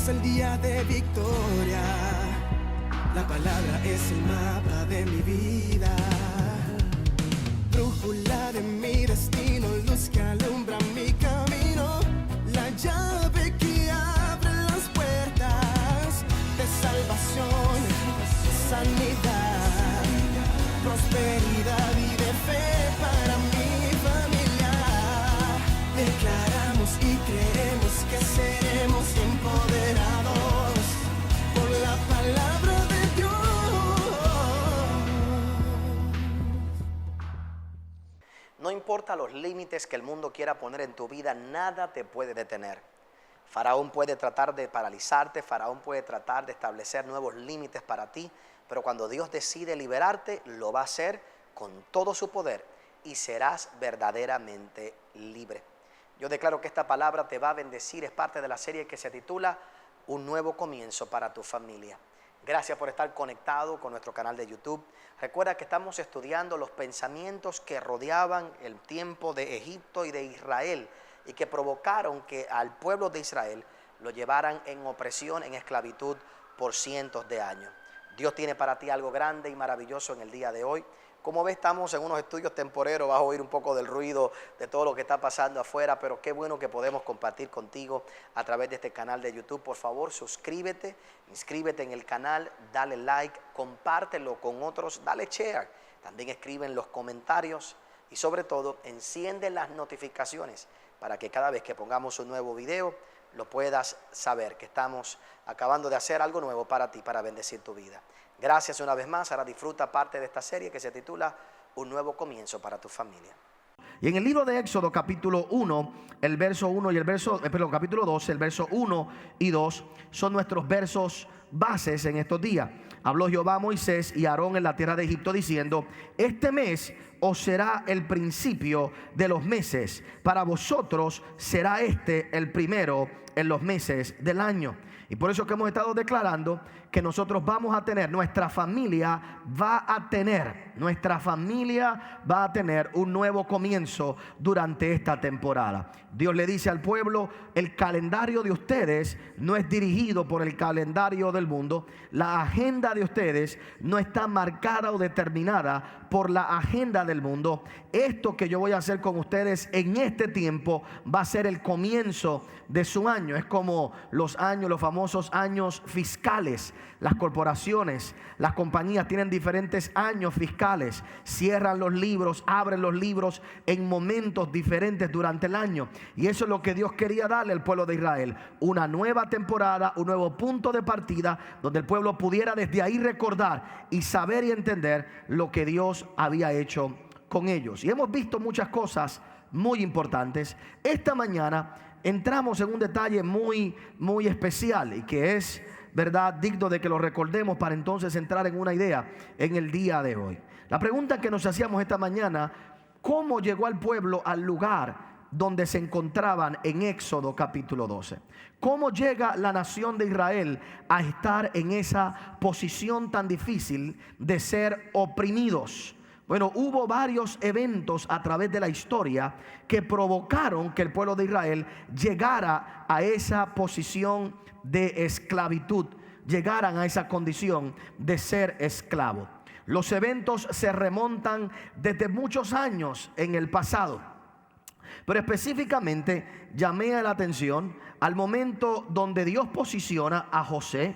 el día de victoria. La palabra es el mapa de mi vida, brújula de mi destino, luz que alumbra mi camino, la llave que abre las puertas de salvación, sanidad, prosperidad y de fe para mi familia. Declaramos y creemos que seremos empoderados por la palabra de Dios. No importa los límites que el mundo quiera poner en tu vida, nada te puede detener. Faraón puede tratar de paralizarte, Faraón puede tratar de establecer nuevos límites para ti, pero cuando Dios decide liberarte, lo va a hacer con todo su poder y serás verdaderamente libre. Yo declaro que esta palabra te va a bendecir, es parte de la serie que se titula Un nuevo comienzo para tu familia. Gracias por estar conectado con nuestro canal de YouTube. Recuerda que estamos estudiando los pensamientos que rodeaban el tiempo de Egipto y de Israel y que provocaron que al pueblo de Israel lo llevaran en opresión, en esclavitud por cientos de años. Dios tiene para ti algo grande y maravilloso en el día de hoy. Como ves, estamos en unos estudios temporeros, vas a oír un poco del ruido de todo lo que está pasando afuera, pero qué bueno que podemos compartir contigo a través de este canal de YouTube. Por favor, suscríbete, inscríbete en el canal, dale like, compártelo con otros, dale share. También escribe en los comentarios y sobre todo, enciende las notificaciones para que cada vez que pongamos un nuevo video, lo puedas saber que estamos acabando de hacer algo nuevo para ti, para bendecir tu vida. Gracias una vez más. Ahora disfruta parte de esta serie que se titula Un nuevo comienzo para tu familia. Y en el libro de Éxodo capítulo 1, el verso 1 y el verso, capítulo 12, el verso 1 y 2 son nuestros versos bases en estos días. Habló Jehová a Moisés y a Aarón en la tierra de Egipto diciendo: este mes os será el principio de los meses, para vosotros será este el primero en los meses del año. Y por eso que hemos estado declarando que nosotros vamos a tener, nuestra familia va a tener un nuevo comienzo durante esta temporada. Dios le dice al pueblo: el calendario de ustedes no es dirigido por el calendario del mundo. La agenda de ustedes no está marcada o determinada por la agenda del mundo. Esto que yo voy a hacer con ustedes en este tiempo va a ser el comienzo de su año. Es como los años, los famosos años fiscales. Las corporaciones, las compañías tienen diferentes años fiscales. Cierran los libros, abren los libros en momentos diferentes durante el año. Y eso es lo que Dios quería darle al pueblo de Israel: una nueva temporada, un nuevo punto de partida donde el pueblo pudiera desde ahí recordar y saber y entender lo que Dios había hecho con ellos. Y hemos visto muchas cosas muy importantes. Esta mañana entramos en un detalle muy especial y que es, verdad, digno de que lo recordemos para entonces entrar en una idea en el día de hoy. La pregunta que nos hacíamos esta mañana: ¿cómo llegó al pueblo al lugar donde se encontraban en Éxodo capítulo 12? ¿Cómo llega la nación de Israel a estar en esa posición tan difícil de ser oprimidos? Bueno, hubo varios eventos a través de la historia que provocaron que el pueblo de Israel llegara a esa posición de esclavitud, llegaran a esa condición de ser esclavo. Los eventos se remontan desde muchos años en el pasado, pero específicamente llamé la atención al momento donde Dios posiciona a José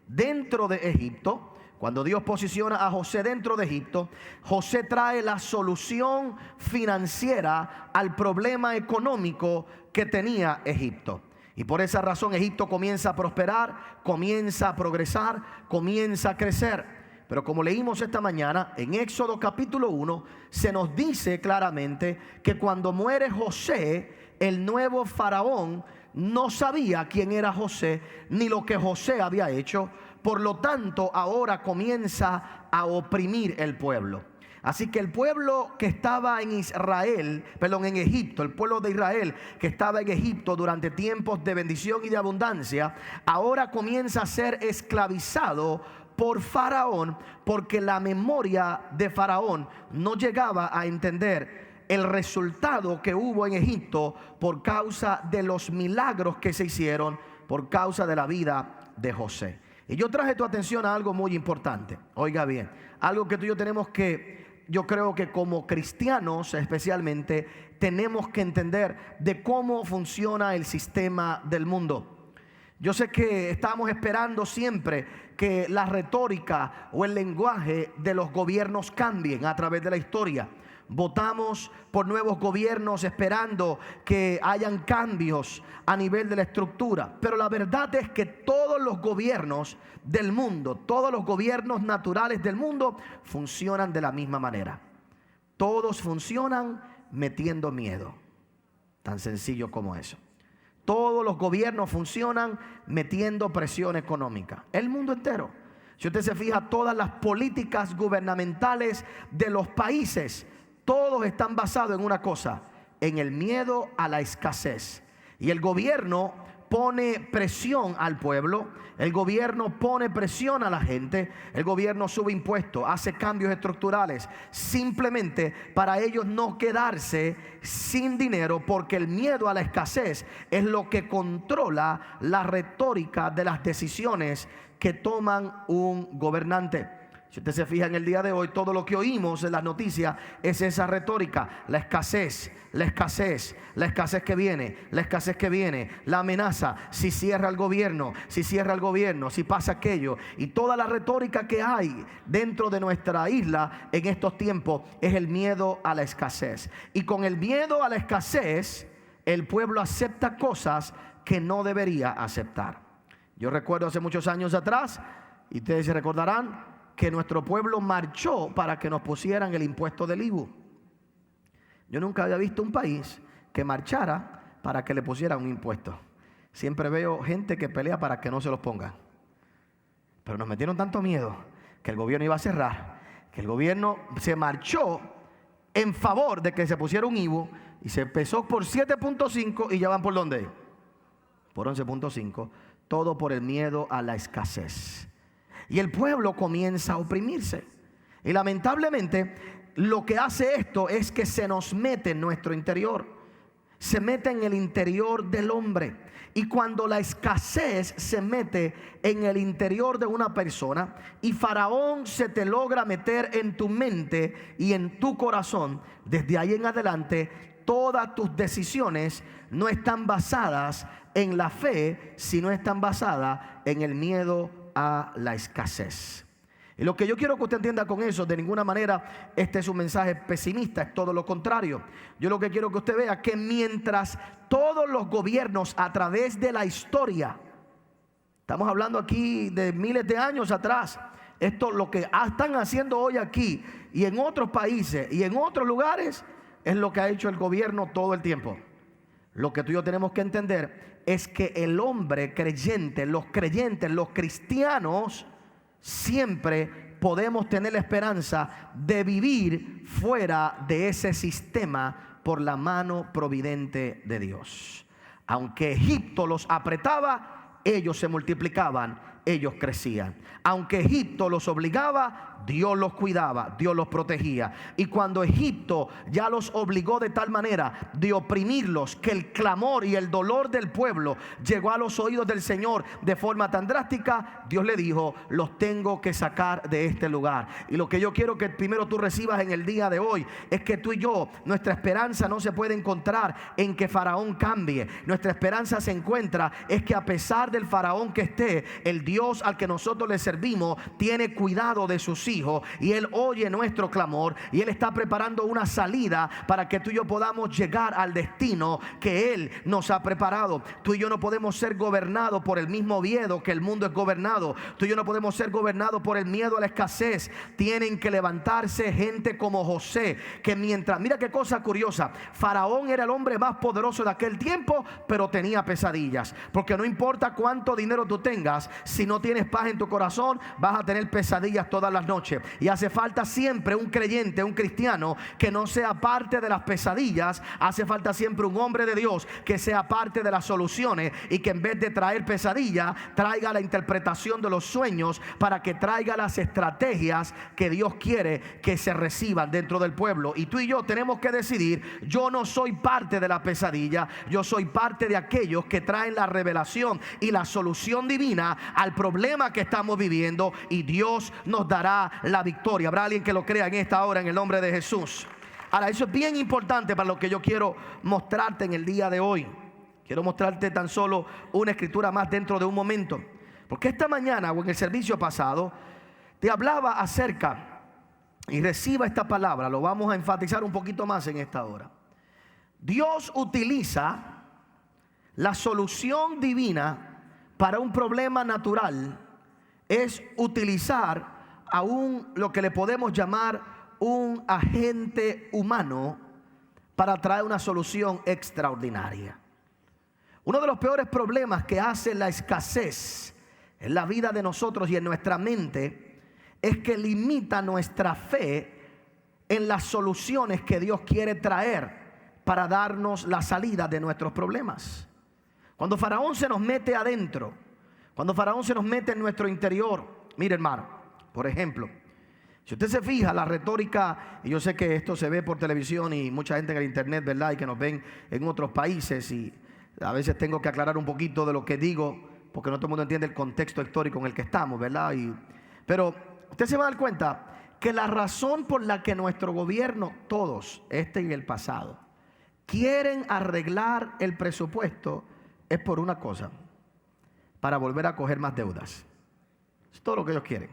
dentro de Egipto. Cuando Dios posiciona a José dentro de Egipto, José trae la solución financiera al problema económico que tenía Egipto. Y por esa razón Egipto comienza a prosperar, comienza a progresar, comienza a crecer. Pero como leímos esta mañana en Éxodo capítulo 1, se nos dice claramente que cuando muere José, el nuevo faraón no sabía quién era José ni lo que José había hecho. Por lo tanto, ahora comienza a oprimir el pueblo. Así que el pueblo que estaba en Egipto, el pueblo de Israel que estaba en Egipto durante tiempos de bendición y de abundancia, ahora comienza a ser esclavizado por Faraón, porque la memoria de Faraón no llegaba a entender el resultado que hubo en Egipto por causa de los milagros que se hicieron por causa de la vida de José. Y yo traje tu atención a algo muy importante. Oiga bien, algo que tú y yo tenemos que, yo creo que como cristianos especialmente, tenemos que entender de cómo funciona el sistema del mundo. Yo sé que estamos esperando siempre que la retórica o el lenguaje de los gobiernos cambien a través de la historia. Votamos por nuevos gobiernos esperando que hayan cambios a nivel de la estructura. Pero la verdad es que todos los gobiernos del mundo, todos los gobiernos naturales del mundo funcionan de la misma manera. Todos funcionan metiendo miedo. Tan sencillo como eso. Todos los gobiernos funcionan metiendo presión económica. El mundo entero. Si usted se fija, todas las políticas gubernamentales de los países, todos están basados en una cosa, en el miedo a la escasez. Y el gobierno pone presión al pueblo, el gobierno pone presión a la gente, el gobierno sube impuestos, hace cambios estructurales, simplemente para ellos no quedarse sin dinero, porque el miedo a la escasez es lo que controla la retórica de las decisiones que toman un gobernante. Si usted se fija en el día de hoy, todo lo que oímos en las noticias es esa retórica. La escasez, la escasez, la escasez que viene, la escasez que viene, la amenaza, si cierra el gobierno, si cierra el gobierno, si pasa aquello. Y toda la retórica que hay dentro de nuestra isla en estos tiempos es el miedo a la escasez. Y con el miedo a la escasez, el pueblo acepta cosas que no debería aceptar. Yo recuerdo hace muchos años atrás, y ustedes se recordarán, que nuestro pueblo marchó para que nos pusieran el impuesto del IVU. Yo nunca había visto un país que marchara para que le pusieran un impuesto. Siempre veo gente que pelea para que no se los pongan. Pero nos metieron tanto miedo que el gobierno iba a cerrar, que el gobierno se marchó en favor de que se pusiera un IVU y se empezó por 7.5 y ya van por ¿dónde? Por 11.5. Todo por el miedo a la escasez. Y el pueblo comienza a oprimirse. Y lamentablemente lo que hace esto es que se nos mete en nuestro interior. Se mete en el interior del hombre. Y cuando la escasez se mete en el interior de una persona y Faraón se te logra meter en tu mente y en tu corazón, desde ahí en adelante todas tus decisiones no están basadas en la fe, sino están basadas en el miedo a la escasez. Y lo que yo quiero que usted entienda con eso, de ninguna manera este es un mensaje pesimista, es todo lo contrario. Yo lo que quiero que usted vea que mientras todos los gobiernos a través de la historia, estamos hablando aquí de miles de años atrás, esto lo que están haciendo hoy aquí y en otros países y en otros lugares es lo que ha hecho el gobierno todo el tiempo. Lo que tú y yo tenemos que entender es que el hombre creyente, los creyentes, los cristianos, siempre podemos tener la esperanza de vivir fuera de ese sistema por la mano providente de Dios. Aunque Egipto los apretaba, ellos se multiplicaban, ellos crecían. Aunque Egipto los obligaba, Dios los cuidaba, Dios los protegía. Y cuando Egipto ya los obligó de tal manera de oprimirlos, que el clamor y el dolor del pueblo llegó a los oídos del Señor de forma tan drástica, Dios le dijo: los tengo que sacar de este lugar. Y lo que yo quiero que primero tú recibas en el día de hoy es que tú y yo, nuestra esperanza no se puede encontrar en que Faraón cambie. Nuestra esperanza se encuentra es que a pesar del Faraón que esté, el Dios al que nosotros le servimos tiene cuidado de sus hijos y Él oye nuestro clamor y Él está preparando una salida para que tú y yo podamos llegar al destino que Él nos ha preparado. Tú y yo no podemos ser gobernados por el mismo miedo que el mundo es gobernado. Tú y yo no podemos ser gobernados por el miedo a la escasez. Tienen que levantarse gente como José, que mientras, mira qué cosa curiosa, Faraón era el hombre más poderoso de aquel tiempo, pero tenía pesadillas, porque no importa cuánto dinero tú tengas, si no tienes paz en tu corazón, vas a tener pesadillas todas las noches. Y hace falta siempre un creyente, un cristiano que no sea parte de las pesadillas. Hace falta siempre un hombre de Dios que sea parte de las soluciones y que en vez de traer pesadilla, traiga la interpretación de los sueños, para que traiga las estrategias que Dios quiere que se reciban dentro del pueblo. Y tú y yo tenemos que decidir: yo no soy parte de la pesadilla, yo soy parte de aquellos que traen la revelación y la solución divina al problema que estamos viviendo, y Dios nos dará la victoria. ¿Habrá alguien que lo crea en esta hora en el nombre de Jesús? Ahora, eso es bien importante para lo que yo quiero mostrarte en el día de hoy. Quiero mostrarte tan solo una escritura más dentro de un momento, porque esta mañana o en el servicio pasado te hablaba acerca, y reciba esta palabra, lo vamos a enfatizar un poquito más en esta hora. Dios utiliza la solución divina para un problema natural, es utilizar aún lo que le podemos llamar un agente humano para traer una solución extraordinaria. Uno de los peores problemas que hace la escasez en la vida de nosotros y en nuestra mente es que limita nuestra fe en las soluciones que Dios quiere traer para darnos la salida de nuestros problemas. Cuando Faraón se nos mete adentro, cuando Faraón se nos mete en nuestro interior, mire, hermano, por ejemplo, si usted se fija la retórica, y yo sé que esto se ve por televisión y mucha gente en el internet, ¿verdad? Y que nos ven en otros países, y a veces tengo que aclarar un poquito de lo que digo, porque no todo el mundo entiende el contexto histórico en el que estamos, ¿verdad? Pero usted se va a dar cuenta que la razón por la que nuestro gobierno, todos, este y el pasado, quieren arreglar el presupuesto es por una cosa: para volver a coger más deudas. Es todo lo que ellos quieren.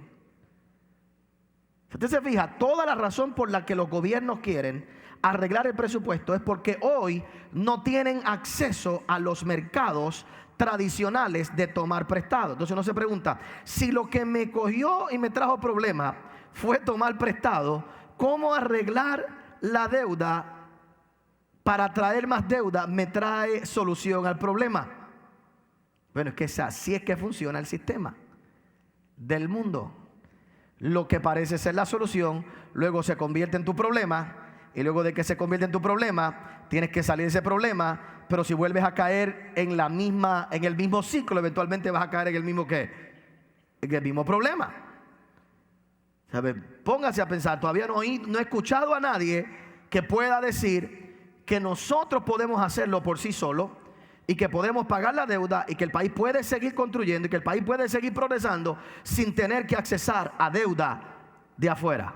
Si usted se fija, toda la razón por la que los gobiernos quieren arreglar el presupuesto es porque hoy no tienen acceso a los mercados tradicionales de tomar prestado. Entonces uno se pregunta: si lo que me cogió y me trajo problemas fue tomar prestado, ¿cómo arreglar la deuda para traer más deuda me trae solución al problema? Bueno, es que así es que funciona el sistema del mundo. Lo que parece ser la solución luego se convierte en tu problema, y luego de que se convierte en tu problema tienes que salir de ese problema. Pero si vuelves a caer en el mismo ciclo, eventualmente vas a caer en el mismo problema. ¿Sabe? Póngase a pensar. Todavía no he escuchado a nadie que pueda decir que nosotros podemos hacerlo por sí solos, y que podemos pagar la deuda, y que el país puede seguir construyendo, y que el país puede seguir progresando sin tener que accesar a deuda de afuera.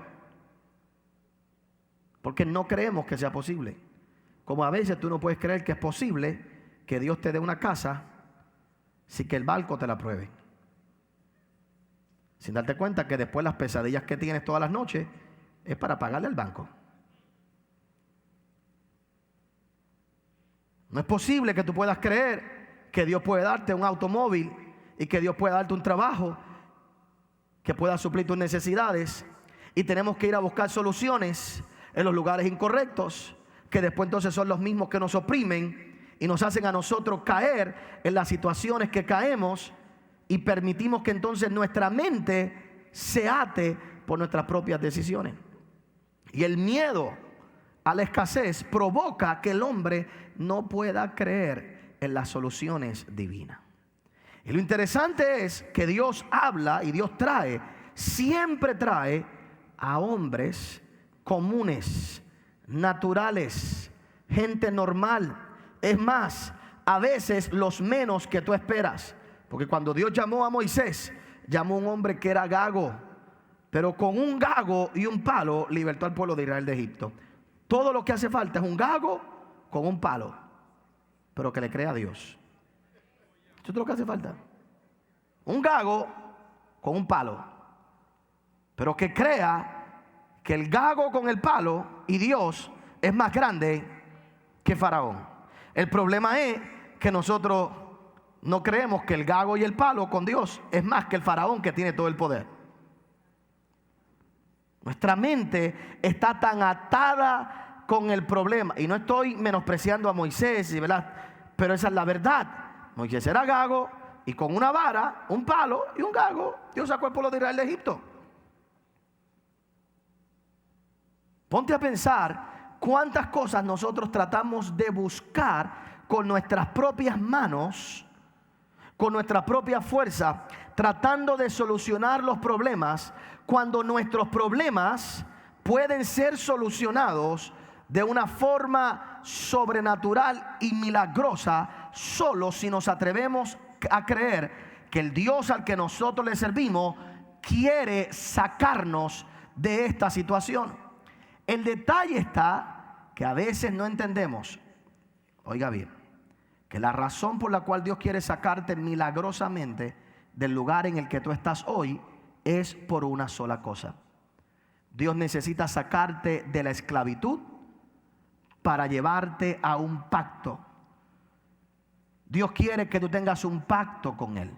Porque no creemos que sea posible. Como a veces tú no puedes creer que es posible que Dios te dé una casa sin que el banco te la apruebe, sin darte cuenta que después las pesadillas que tienes todas las noches es para pagarle al banco. No es posible que tú puedas creer que Dios puede darte un automóvil, y que Dios puede darte un trabajo que pueda suplir tus necesidades, y tenemos que ir a buscar soluciones en los lugares incorrectos, que después entonces son los mismos que nos oprimen y nos hacen a nosotros caer en las situaciones que caemos, y permitimos que entonces nuestra mente se ate por nuestras propias decisiones. Y el miedo a la escasez provoca que el hombre no pueda creer en las soluciones divinas. Y lo interesante es que Dios habla y Dios siempre trae a hombres comunes, naturales, gente normal. Es más, a veces los menos que tú esperas. Porque cuando Dios llamó a Moisés, llamó a un hombre que era gago, pero con un gago y un palo libertó al pueblo de Israel de Egipto. Todo lo que hace falta es un gago con un palo, pero que le crea a Dios. Eso es lo que hace falta. Un gago con un palo, pero que crea que el gago con el palo y Dios es más grande que Faraón. El problema es que nosotros no creemos que el gago y el palo con Dios es más que el Faraón, que tiene todo el poder. Nuestra mente está tan atada con el problema. Y no estoy menospreciando a Moisés, ¿verdad? Pero esa es la verdad. Moisés era gago, y con una vara, un palo y un gago, Dios sacó al pueblo de Israel de Egipto. Ponte a pensar cuántas cosas nosotros tratamos de buscar con nuestras propias manos, con nuestra propia fuerza, tratando de solucionar los problemas, cuando nuestros problemas pueden ser solucionados de una forma sobrenatural y milagrosa, solo si nos atrevemos a creer que el Dios al que nosotros le servimos quiere sacarnos de esta situación. El detalle está que a veces no entendemos, oiga bien, que la razón por la cual Dios quiere sacarte milagrosamente del lugar en el que tú estás hoy es por una sola cosa. Dios necesita sacarte de la esclavitud para llevarte a un pacto. Dios quiere que tú tengas un pacto con Él.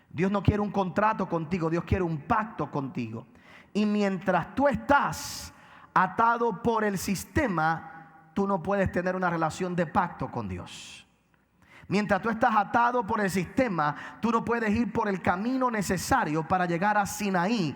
Dios no quiere un contrato contigo, Dios quiere un pacto contigo. Y mientras tú estás atado por el sistema, tú no puedes tener una relación de pacto con Dios. Mientras tú estás atado por el sistema, tú no puedes ir por el camino necesario para llegar a Sinaí,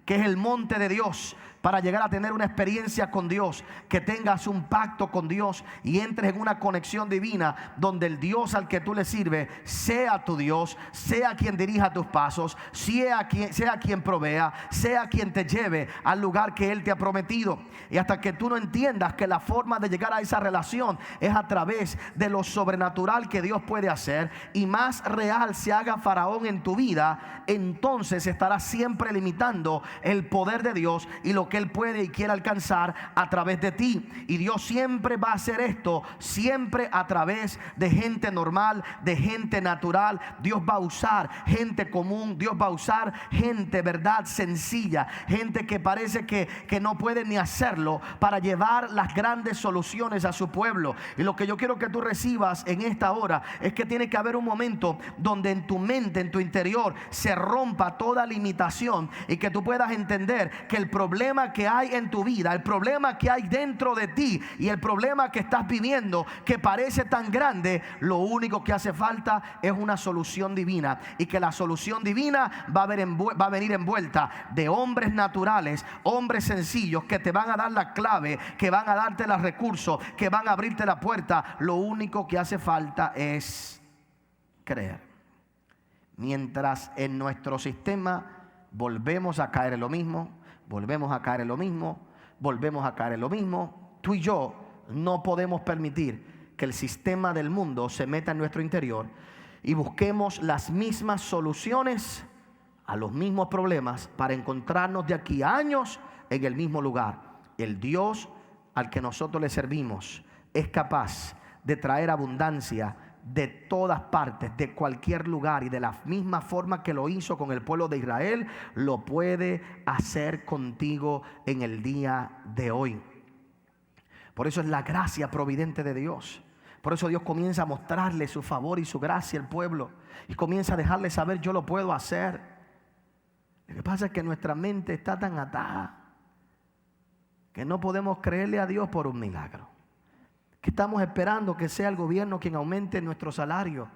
que es el monte de Dios, para llegar a tener una experiencia con Dios, que tengas un pacto con Dios y entres en una conexión divina donde el Dios al que tú le sirves sea tu Dios, sea quien dirija tus pasos, sea quien provea, sea quien te lleve al lugar que Él te ha prometido. Y hasta que tú no entiendas que la forma de llegar a esa relación es a través de lo sobrenatural que Dios puede hacer, y más real se haga Faraón en tu vida, entonces estarás siempre limitando el poder de Dios y lo que Él puede y quiere alcanzar a través de ti. Y Dios siempre va a hacer esto, siempre a través de gente normal, de gente natural. Dios va a usar gente común, Dios va a usar gente, verdad, sencilla, gente que parece que no puede ni hacerlo, para llevar las grandes soluciones a su pueblo. Y lo que yo quiero que tú recibas en esta hora es que tiene que haber un momento donde en tu mente, en tu interior, se rompa toda limitación y que tú puedas entender que el problema que hay en tu vida, el problema que hay dentro de ti y el problema que estás viviendo, que parece tan grande, lo único que hace falta es una solución divina, y que la solución divina va a venir envuelta de hombres naturales, hombres sencillos que te van a dar la clave, que van a darte los recursos, que van a abrirte la puerta. Lo único que hace falta es creer. Mientras en nuestro sistema volvemos a caer en lo mismo, volvemos a caer en lo mismo, volvemos a caer en lo mismo, tú y yo no podemos permitir que el sistema del mundo se meta en nuestro interior y busquemos las mismas soluciones a los mismos problemas para encontrarnos de aquí a años en el mismo lugar. El Dios al que nosotros le servimos es capaz de traer abundancia de todas partes, de cualquier lugar, y de la misma forma que lo hizo con el pueblo de Israel, lo puede hacer contigo en el día de hoy. Por eso es la gracia providente de Dios. Por eso Dios comienza a mostrarle su favor y su gracia al pueblo, y comienza a dejarle saber: yo lo puedo hacer. Lo que pasa es que nuestra mente está tan atada que no podemos creerle a Dios por un milagro, que estamos esperando que sea el gobierno quien aumente nuestro salario,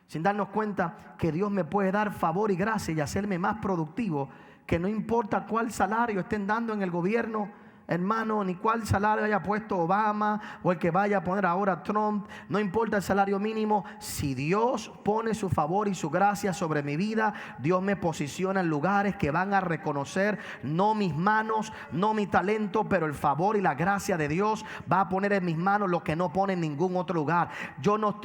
sin darnos cuenta que Dios me puede dar favor y gracia y hacerme más productivo, que no importa cuál salario estén dando en el gobierno, hermano, ni cuál salario haya puesto Obama o el que vaya a poner ahora Trump, no importa el salario mínimo. Si Dios pone su favor y su gracia sobre mi vida, Dios me posiciona en lugares que van a reconocer no mis manos, no mi talento, pero el favor y la gracia de Dios va a poner en mis manos lo que no pone en ningún otro lugar. Yo no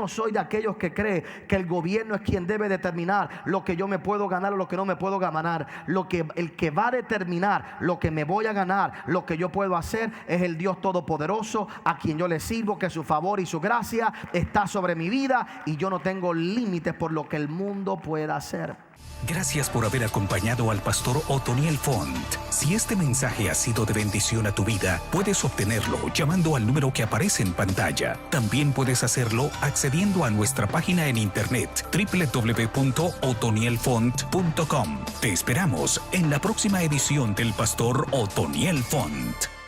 soy de aquellos que cree que el gobierno es quien debe determinar lo que yo me puedo ganar o lo que no me puedo ganar. El que va a determinar lo que me voy a ganar, lo que yo puedo hacer, es el Dios Todopoderoso a quien yo le sirvo, que su favor y su gracia está sobre mi vida y yo no tengo límites por lo que el mundo pueda hacer. Gracias por haber acompañado al pastor Otoniel Font. Si este mensaje ha sido de bendición a tu vida, puedes obtenerlo llamando al número que aparece en pantalla. También puedes hacerlo accediendo a nuestra página en internet www.otonielfont.com. Te esperamos en la próxima edición del pastor Otoniel Font.